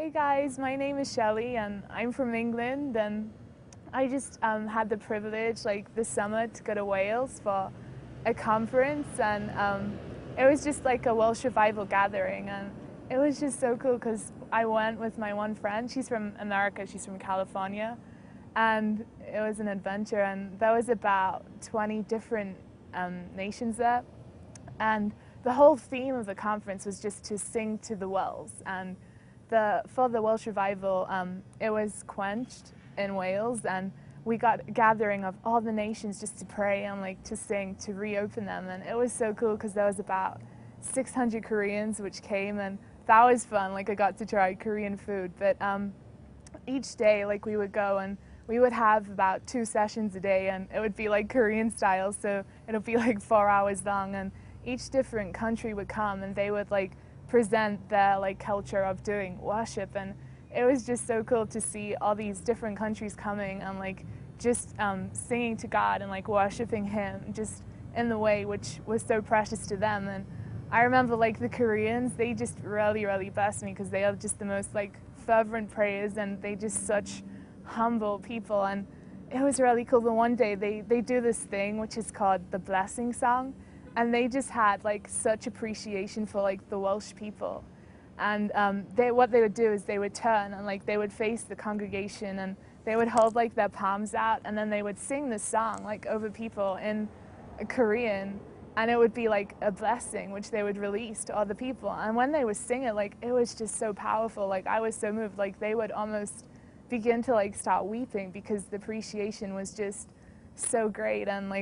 Hey guys, my name is Shelly and I'm from England, and I just had the privilege this summer to go to Wales for a conference, and it was just like a Welsh revival gathering, and it was just so cool because I went with my one friend. She's from America, she's from California, and it was an adventure, and there was about 20 different nations there, and the whole theme of the conference was just to sing to the wells. And for the Welsh revival, it was quenched in Wales, and we got a gathering of all the nations just to pray and to sing to reopen them. And it was so cool because there was about 600 Koreans which came, and that was fun. I got to try Korean food. But each day we would go and we would have about 2 sessions a day, and it would be Korean style, so it would be 4 hours long, and each different country would come and they would present their culture of doing worship. And it was just so cool to see all these different countries coming and just singing to God and worshiping Him just in the way which was so precious to them. And I remember the Koreans, they just really blessed me because they are just the most fervent prayers, and they just such humble people. And it was really cool. But one day they do this thing which is called the blessing song, and they just had such appreciation for the Welsh people. And what they would do is they would turn and they would face the congregation, and they would hold their palms out, and then they would sing this song over people in Korean, and it would be a blessing which they would release to other people. And when they would sing it, it was just so powerful. I was so moved. They would almost begin to start weeping because the appreciation was just so great. And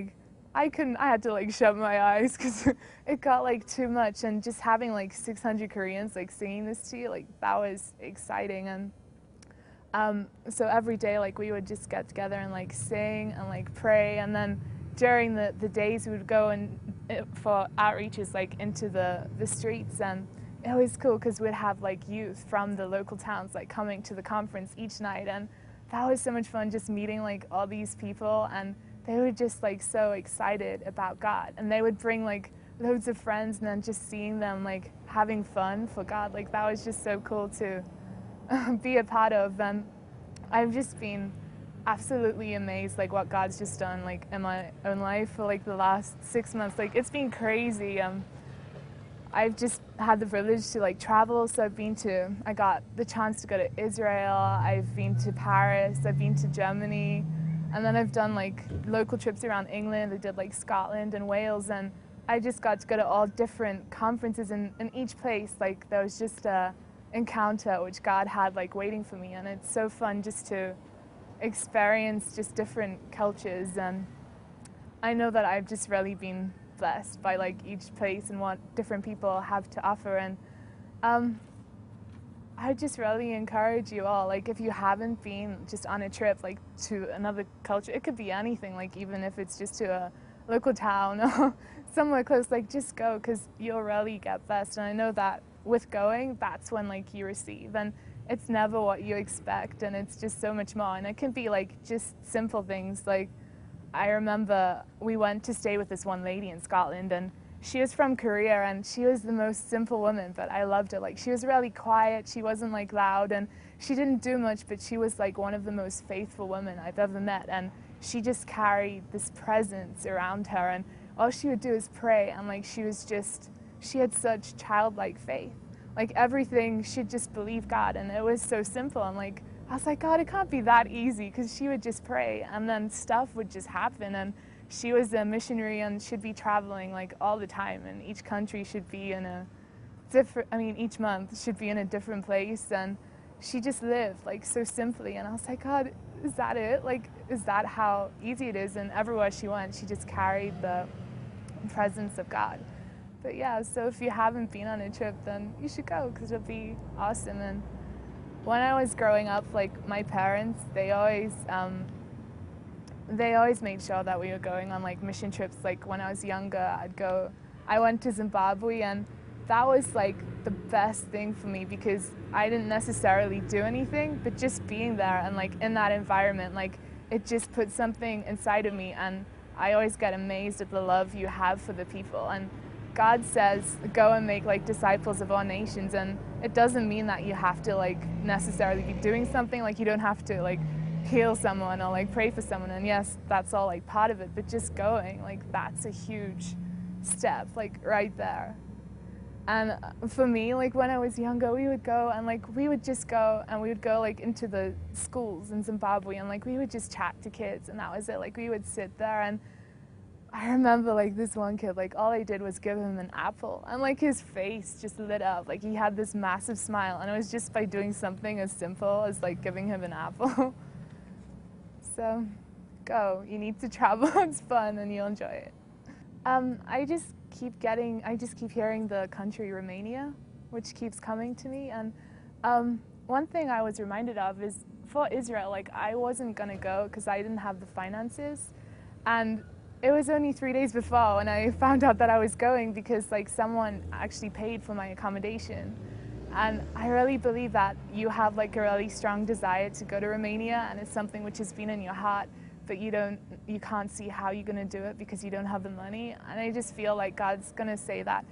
I had to shut my eyes because it got too much. And just having 600 Koreans singing this to you, that was exciting. And so every day we would just get together and sing and pray. And then during the days we would go and for outreaches into the streets. And it was cool because we'd have youth from the local towns coming to the conference each night. And that was so much fun, just meeting all these people, and they were just so excited about God, and they would bring loads of friends, and then just seeing them having fun for God, that was just so cool to be a part of. And I've just been absolutely amazed what God's just done in my own life for the last 6 months. It's been crazy. I've just had the privilege to travel, so I got the chance to go to Israel, I've been to Paris, I've been to Germany, and then I've done local trips around England. I did Scotland and Wales, and I just got to go to all different conferences, and in each place there was just a encounter which God had waiting for me. And it's so fun just to experience just different cultures. And I know that I've just really been blessed by each place and what different people have to offer. And I just really encourage you all, if you haven't been just on a trip to another culture, it could be anything, even if it's just to a local town or somewhere close, just go, because you'll really get blessed. And I know that with going, that's when you receive, and it's never what you expect, and it's just so much more. And it can be just simple things. I remember we went to stay with this one lady in Scotland, and she was from Korea, and she was the most simple woman, but I loved her. She was really quiet, she wasn't loud, and she didn't do much, but she was one of the most faithful women I've ever met. And she just carried this presence around her, and all she would do is pray, and she had such childlike faith. Everything, she'd just believe God, and it was so simple. And I was God, it can't be that easy, because she would just pray, and then stuff would just happen. And she was a missionary and should be traveling all the time, and each country should be in a different, each month should be in a different place. And she just lived so simply, and I was God, is that it? Is that how easy it is? And everywhere she went, she just carried the presence of God. But yeah, so if you haven't been on a trip, then you should go, because it'll be awesome. And when I was growing up, my parents, they always made sure that we were going on mission trips. When I was younger, I went to Zimbabwe, and that was the best thing for me, because I didn't necessarily do anything, but just being there and in that environment, it just put something inside of me. And I always get amazed at the love you have for the people. And God says, go and make like disciples of all nations, and it doesn't mean that you have to like necessarily be doing something. Like you don't have to like heal someone or like pray for someone, and yes, that's all like part of it, but just going, like that's a huge step, like right there. And for me, like when I was younger, we would go and like we would just go and we would go like into the schools in Zimbabwe, and like we would just chat to kids, and that was it. Like we would sit there, and I remember like this one kid, like all I did was give him an apple, and like his face just lit up, like he had this massive smile, and it was just by doing something as simple as like giving him an apple. So go, you need to travel, it's fun and you'll enjoy it. I just keep hearing the country Romania, which keeps coming to me. And one thing I was reminded of is for Israel, like I wasn't gonna go because I didn't have the finances. And it was only 3 days before when I found out that I was going, because like someone actually paid for my accommodation. And I really believe that you have like a really strong desire to go to Romania, and it's something which has been in your heart, but you can't see how you're gonna do it because you don't have the money. And I just feel like God's gonna say that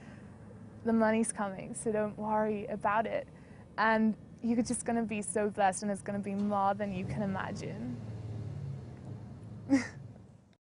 the money's coming, so don't worry about it. And you're just gonna be so blessed, and it's gonna be more than you can imagine.